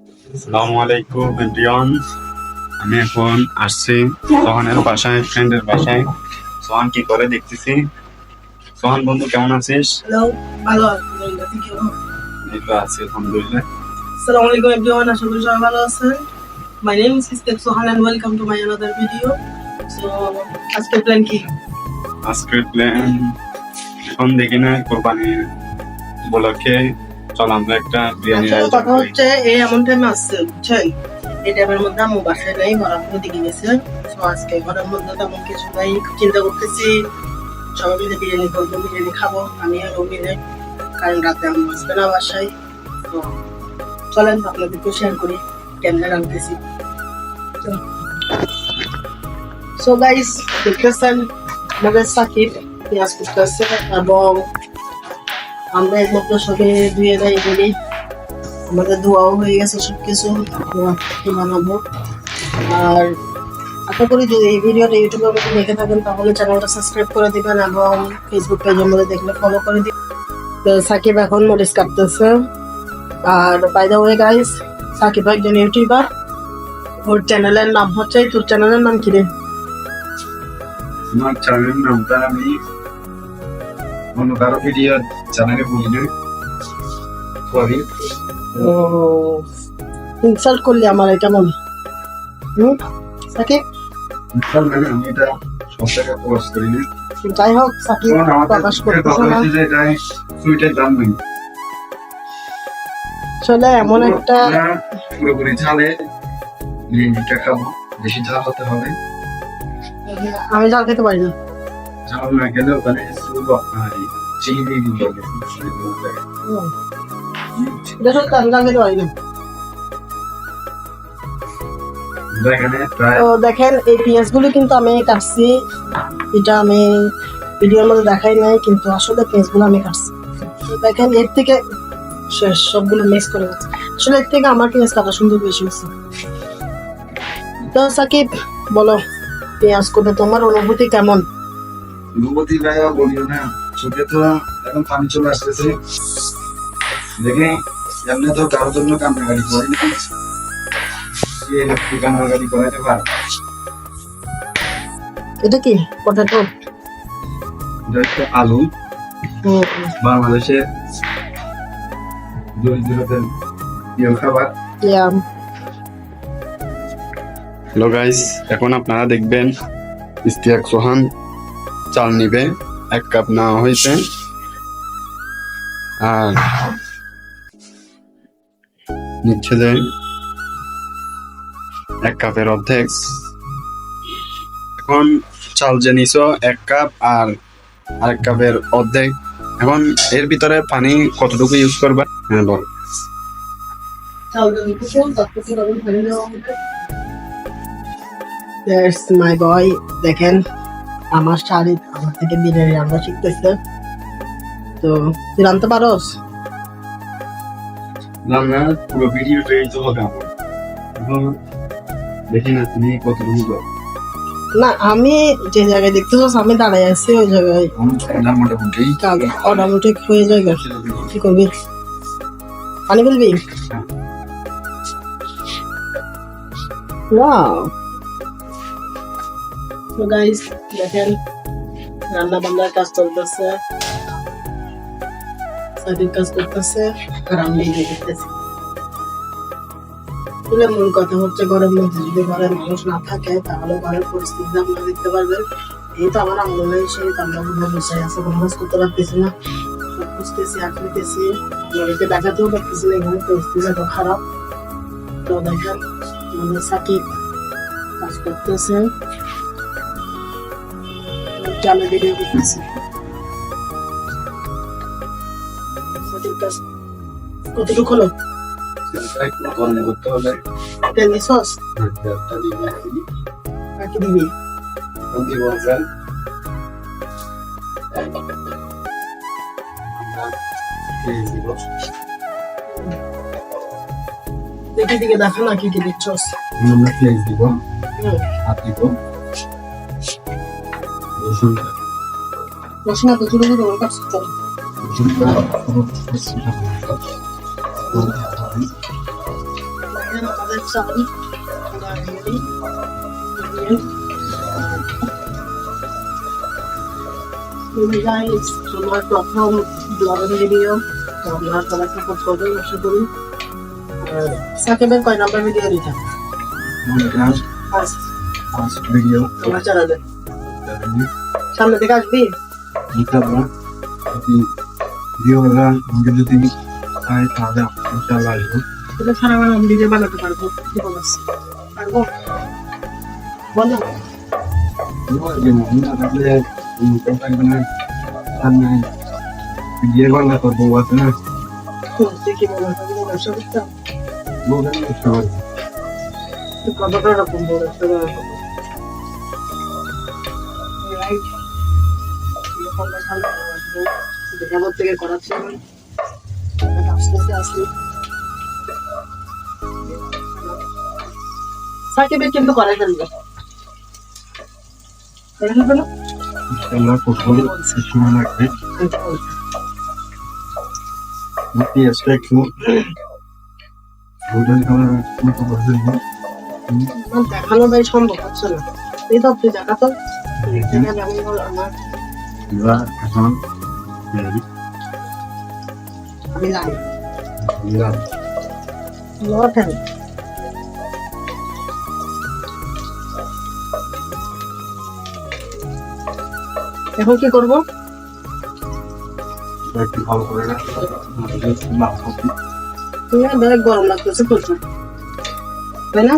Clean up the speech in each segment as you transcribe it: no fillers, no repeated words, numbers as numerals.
আসসালামু আলাইকুম এভরিওয়ান। আমি এখন আসছি সোহানের বাসায়, ফ্রেন্ডের বাসায়। সোহান কি করে দেখতেছি। সোহান বন্ধু কেমন আছিস? হ্যালো, ভালো আলহামদুলিল্লাহ। তুই কেমন? এই তো আছি আলহামদুলিল্লাহ। আসসালামু আলাইকুম এভরিওয়ান, আশা করি সবাই ভালো আছেন। My name is Istek Sohan and welcome to my another video. So আজকের প্ল্যান কি? আজকের প্ল্যান এখন দেখি না, কোরবানি উপলক্ষে চল আমরা একটা বিরিয়ানির আসলে আয়োজন কথা করি। হচ্ছে এই এমন টাইমে আসছে বুঝছেন, এই টাইমের মধ্যে আম্মু বাসায় নেই, ঘোরাঘুরি দিকে গেছে। সো আজকে ঘরের মধ্যে তেমন কিছু নাই, চিন্তা করতেছি সবাই মিলে বিরিয়ানি করবো, বিরিয়ানি খাবো আমি আর ও মিলে, কারণ রাতে আম্মু আসবে না বাসায়। তো চলেন আপনাদেরকে শেয়ার করি কেমনে রাখতেছি। সো গাইস, দেখতেছেন আমাদের সাকিব পেঁয়াজ করতেছে এবং আমরা এর মধ্যে সবে ধুয়ে দেয় বলি আমাদের ধোয়াও হয়ে গেছে সবকিছু। বানাবো আর আশা করি যদি এই ভিডিওটা ইউটিউবের মধ্যে দেখে থাকেন তাহলে চ্যানেলটা সাবস্ক্রাইব করে দিবেন এবং ফেসবুক পেজের মধ্যে দেখলে ফলো করে দিবেন। তো সাকিব এখন মরিচ কাটতেছে। আর by the way guys, Sakib একজন ইউটিউবার, ওর চ্যানেলের নাম হচ্ছে, তোর চ্যানেলের নাম কি রে? আমার চ্যানেলের নামটা আমি অন্য কারো ভিডিও চ্যানেলে বলি না, সরি। ও ইনসাল্ট করলি আমার, কেমন? সাকিব আমি এটা সব জায়গায় পোস্ট করি না। যাই হোক, সাকিব প্রকাশ করতেছে না। সুইটের দাম নেই আসলে এমন একটা পুরোপুরি ঝালে বিরিয়ানিটা খাবো, বেশি ঝাল হতে হবে। আমি জাল খেতে পারি না। ঝাল না গেলে ওখানে চিনি দিয়ে দিতে হবে। এটা সত্যি, আমি জাল খেতে পারি না। এখানে প্রায় তো দেখেন এই পেঁয়াজ গুলো কিন্তু আমি কাটছি, এটা আমি ভিডিওর মধ্যে দেখাই নাই, কিন্তু আসলে পেঁয়াজ গুলো আমি কাটছি। তো দেখেন এর থেকে শেষ সবগুলো মিক্স করে গেছে। আসলে এর থেকে আমার পেঁয়াজ কাটা সুন্দর বেশি হচ্ছে। তো সাকিব বলো, পেঁয়াজ কোটে তোমার অনুভূতি কেমন? অনুভূতি ভাইয়া বলিও না, চোখে তো এখন পানি চলে আসতেছে। দেখে এমনি তো কারোর জন্য কান্নাকাটি করি না, কান্নাকাটি করাইতে পারে। এটা কি পটেটো? এটা হচ্ছে আলু, বাংলাদেশের দরিদ্রদের প্রিয় খাবার। হ্যালো গাইস, এখন আপনারা দেখবেন ইস্তিয়াক সোহান চাল নিবে, 1 কাপ নেওয়া হয়েছে। আর নিচ্ছে যে 1 কাপের অর্ধেক। এখন চাল যে নিছো 1 কাপ আর 1 কাপের অর্ধেক, এখন এর ভিতরে পানি কতটুকু ইউজ করবা? হ্যাঁ বল। মাই বয়, দেখেন আমার শাড়ি আমার থেকে বিরিয়ানি রান্না শিখতেছে। তো তুই রান্নতে পারোস? রান্না পুরো ভিডিওটাই তো হবে আমার। এখন দেখি না তুমি কতটুকু করো। না, আমি যে জায়গায় দেখতেছস আমি দাঁড়াই আছি ওই জায়গায় আমার মোটামুটি কাজ অটোমেটিক হয়ে যায়। কি করবি? পানি ফেলবি? ওয়াও। তো গাইস দেখেন রান্না বান্নার কাজ চলতেছে, সাদিক কাজ করতেছে আর আমি এই যে দেখতেছি। আসলে মূল কথা হচ্ছে ঘরের মধ্যে যদি ঘরের মানুষ না থাকে তাহলে ঘরের পরিস্থিতি আপনারা দেখতে পারবেন। এই তো আমার আঙ্গুল নেই, সেই তো আমরা কোনো বসে আছে, কোনো কাজ করতে পারতেছি না, বুঝতেছি আঁকতেছি, আপনাদেরকে দেখাতেও পারতেছি না, এখানে পরিস্থিতি এত খারাপ। তো দেখেন আমাদের সাকিব কাজ করতেছে, চালে ভিডিও করতেছে। সাকিব কাজ কতটুকু হলো? করতে হবে। তেল দিছস? আর কি দিবি? দেখি দিকে দেখো না কি কি দিচ্ছস। আমরা পেঁয়াজ দিব, হুম, আর দিব রসুন। রসুন এত ছোট ছোট করে কাটছিস কেন? দেখেন আমাদের চাল আমরা রেডি গাইস আমার প্রথম ব্লগিং ভিডিও তো আপনারা সবাই সাপোর্ট করবেন আশা করি সাকিবের কয় নাম্বার ভিডিও দিতে ফার্স্ট ভিডিও আমার চ্যানেলে সামনে থেকে আসবি ভিডিও আমাকে যদি পাই তাহলে ইনশাআল্লাহ আসবো। তাহলে সারা বার আমি ভিডিও বানাতে পারবো কি বলছিস পারবো বলো ভিডিও বাংলা করবো আছে না তুই কি বলো ব্যবসা করতে কতটা রকম ব্যবসা করা কেমন থেকে করাচ্ছি আসলি সাকিবের কিন্তু করাই ফেলবে সময় লাগবে পেঁয়াজটা একটু দেখানো ভাই সম্ভব হচ্ছে না এই তো তুই দেখা তো আমার এখন আমি জানি লটেন এখন কি করবো একটু ভালো করে গরম লাগতেছে প্রচুর তাই না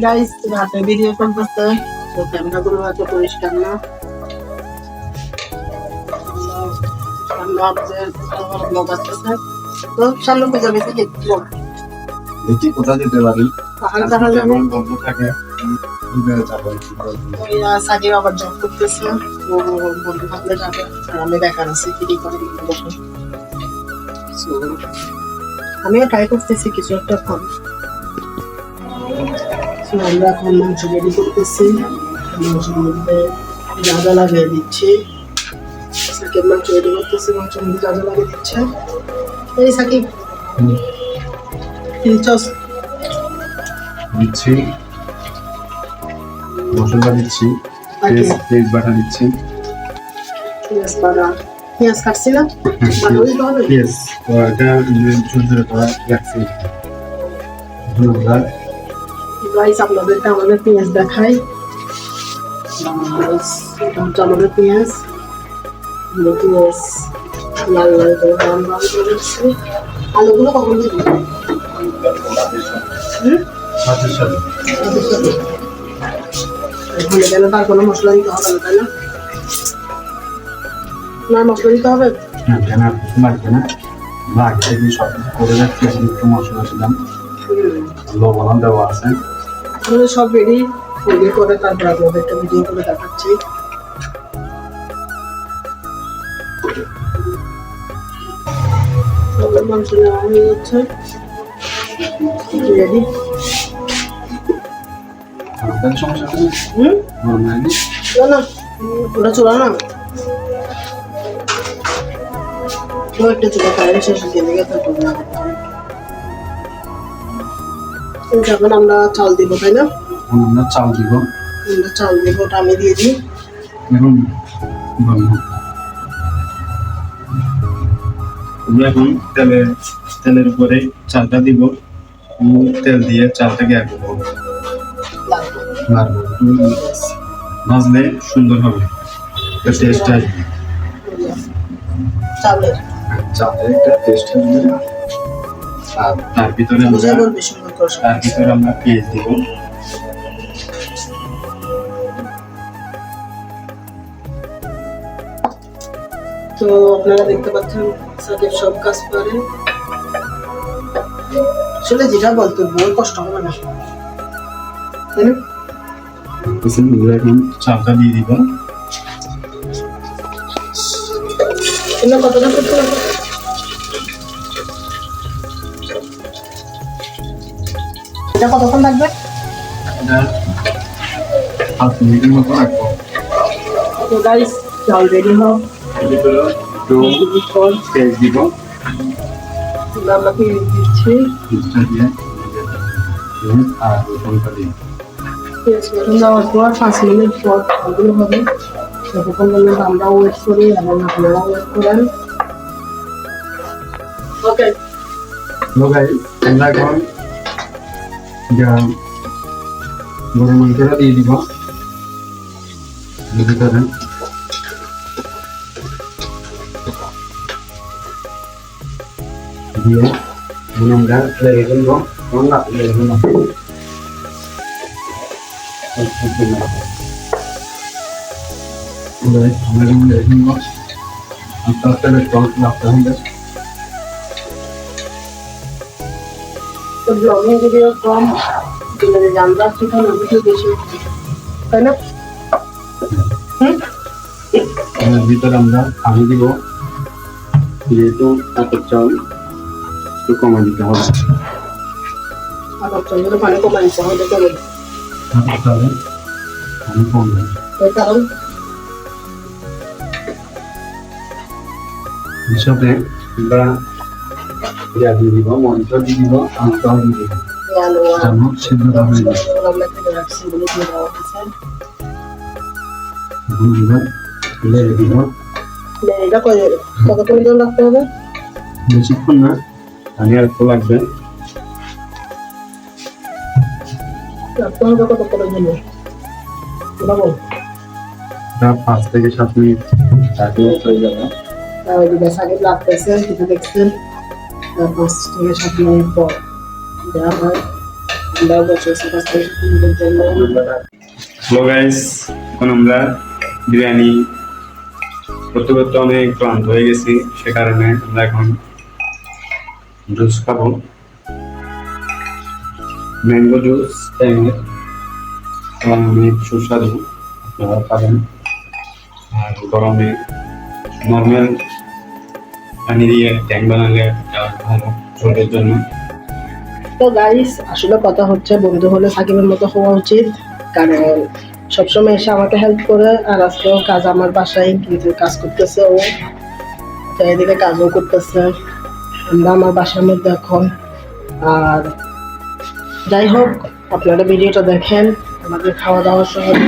গাইস রাতে ভিডিও করতেছে তো ক্যামেরা গুলো হয়তো পরিষ্কার না তো সামনে পূজা বেশি দেখি কোথা যেতে পারি তাহলে তাহলে যেমন বন্ধু থাকে সাকিব আবার জব করতেছে ও বন্ধু থাকলে যাবে আর আমি বেকার আছি কি করে বসে আমিও ট্রাই করতেছি কিছু একটা খাবো আমরা এখন মাংস রেডি করতেছি মাংসের মধ্যে যা যা লাগিয়ে দিচ্ছি সাকিব মাংস রেডি করতেছি মাংসের মধ্যে যা যা লাগিয়ে দিচ্ছে এই সাকিব দিচ্ছি মশলা দিচ্ছি পেঁয়াজ বাটা দিচ্ছি পেঁয়াজ কাটছি না পেঁয়াজ এটা ছোট ছোট করে রাখছি গাইস আপনাদেরকে আমাদের পেঁয়াজ দেখাই আমাদের পেঁয়াজ পেঁয়াজ লাল লাল করে রান্না করে দিচ্ছি আলুগুলো কখন দিব ভুলে গেলে তার কোনো মশলা দিতে হবে না তাই না না মশলা দিতে হবে লাগবে না লাগবে সব করে রাখছি একটু মশলা দিলাম লবণ দেওয়া আছে আমাদের সব রেডি করে তারপর আপনাদেরকে ভিডিও করে দেখাচ্ছি মাংস নেওয়া হয়ে যাচ্ছে রেডি সমস্যা না না ওটা চুলা না একটা চুলা কারেন্ট শেষ গেলে গেছে যখন আমরা চাল দিব তাই না আমরা চাল দিব আমরা চাল দিব ওটা আমি দিয়ে দিই এখন এখন তেলের উপরে চালটা দিব তেল দিয়ে চালটাকে এক ভাজলে সুন্দর হবে টেস্ট আসবে চালের একটা টেস্ট আসবে আর তার ভিতরে আমরা পেঁয়াজ দিব তো আপনারা দেখতে পাচ্ছেন সাকিব সব কাজ করে আসলে যেটা বলতে বড় কষ্ট হবে না তাই না এখন চালটা দিয়ে দিব কতটা করতে হবে এটা কতক্ষণ লাগবে এটা 5 মিনিটের মতো রাখবো তো গাইস চাল রেডি হোক একটু পেঁয়াজ দিব আমরা কি দিচ্ছি মিক্সচার দিয়ে পেঁয়াজ আর রসুনটা দিই। পেঁয়াজ রসুন দেওয়ার পর 5 মিনিট পর ওগুলো হবে, ততক্ষণ পর্যন্ত আমরা ওয়েট করি এবং আপনারা ওয়েট করেন। ওকে, তো গাইস আমরা এখন গরুর মাংসটা দিয়ে দিব ভিতরে। দিয়ে আমরা লেগে ফেলবো, আমরা লেগে ফেলবো। আমরা যেমন লেগে ফেলবো আস্তে আস্তে বেশ কম লাগতে হবে। তো ব্লগিং ভিডিও কম দিলে আমরা সেখানে ভিডিও বেশি, তাই না? এর ভিতরে আমরা পানি দিব, যেহেতু কাপড় চাল একটু কমাই দিতে হবে। আবার চন্দ্র পানি কমাই দিতে হবে, কেন? কাপড় চালে পানি কমবে, এর কারণ হিসাবে আমরা পেঁয়াজ দিয়ে দিব, মরিচ দিয়ে দিব, আমটাও দিয়ে দিব, যেন সিদ্ধটা হয়ে যায়। আমরা কেটে রাখছি বলে দিয়ে দেওয়া হয়েছে। আমরা লেগে দিব, এটা কতক্ষণ ধরে রাখতে হবে? বেশিক্ষণ না, পানি আর একটু লাগবে। রাখতে হবে কতক্ষণের জন্য বলো? 5 থেকে 7 মিনিট তারপরে হয়ে যাবে। ওই যে বেসাকে লাগতেছে সেটা দেখছেন, 5 থেকে 7 মিনিট পর দেওয়া হয়। আমরা বসে 5 থেকে 7 মিনিটের জন্য। হ্যালো গাইস, এখন আমরা বিরিয়ানি করতে করতে অনেক ক্লান্ত হয়ে গেছি, সে কারণে আমরা এখন জুস খাবো, ম্যাঙ্গো জুস। অনেক সুস্বাদু, আপনারা খাবেন। আর গরমে নর্মাল পানি দিয়ে ট্যাং বানালে ভালো শরীরের জন্য। তো গাইস, আসলে কথা হচ্ছে বন্ধু হলে সাকিবের মতো হওয়া উচিত, কারণ সবসময় এসে আমাকে হেল্প করে। আর আজকেও কাজ আমার বাসায়, কিন্তু কাজ করতেছে ও, তো এদিকে কাজও করতেছে। আমরা আমার বাসার মধ্যে এখন। আর যাই হোক, আপনারা ভিডিওটা দেখেন, আমাদের খাওয়া দাওয়ার সময়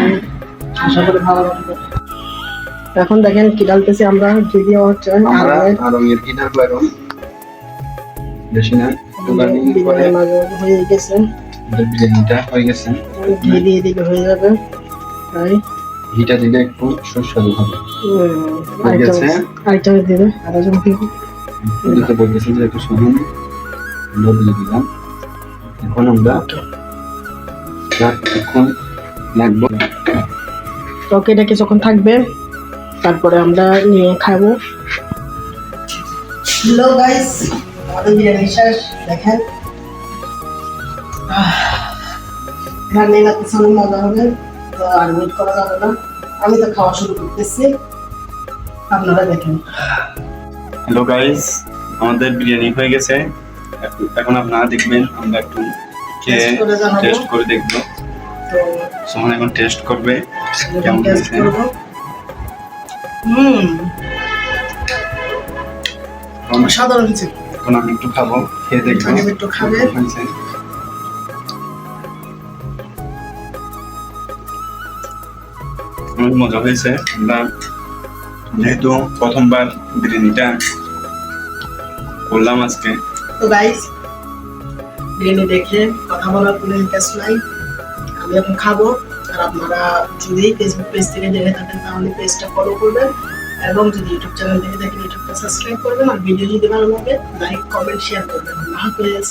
আশা করি ভালো লাগবে। এখন দেখেন কি ডালতেছি আমরা, ভিডিও হচ্ছে আমরা আরো মির্কিটার লাগাম বেশি না, বিরিয়ানি মাঝে হয়ে গেছে, বিরিয়ানিটা হয়ে গেছে, ঘি দিয়ে দিলে হয়ে যাবে। তাই ঘিটা দিলে একটু সুস্বাদু হবে। হয়ে গেছে, আইটেম দিবে আর একজন দিতে বলতেছি যে একটু শুনুন, আমরা দিয়ে দিলাম। এখন আমরা এখন লাগবে, ওকে, এটা কিছুক্ষণ থাকবে, তারপরে আমরা নিয়ে খাবো। হ্যালো গাইস, আমাদের বিরিয়ানি শেষ, দেখেন রান্না লাগতেছে, অনেক মজা হবে। তো আর ওয়েট করা যাবে না, আমি তো খাওয়া শুরু করতেছি, আপনারা দেখেন। হ্যালো গাইস, আমাদের বিরিয়ানি হয়ে গেছে। এখন আপনারা দেখবেন, আমরা একটু খেয়ে টেস্ট করে দেখবো। তো সোহান এখন টেস্ট করবে কেমন টেস্ট হয়েছে। করবো। সাধারণ কিছু এখন আমি একটু খাবো, খেয়ে দেখবো একটু খাবে। হয়েছে। অনেক মজা হয়েছে। আমরা যেহেতু প্রথমবার বিরিয়ানিটা করলাম আজকে, তো গাইস, বিরিয়ানি দেখে কথা বলার কোনো ইন্টারেস্ট নাই, আমি এখন খাবো। আর আপনারা যদি ফেসবুক পেজ থেকে দেখে থাকেন তাহলে পেজটা ফলো করবেন, এবং যদি ইউটিউব চ্যানেল থেকে দেখেন ইউটিউবটা সাবস্ক্রাইব করবেন। আর ভিডিও যদি ভালো লাগে লাইক কমেন্ট শেয়ার করবেন। আল্লাহ হাফেজ।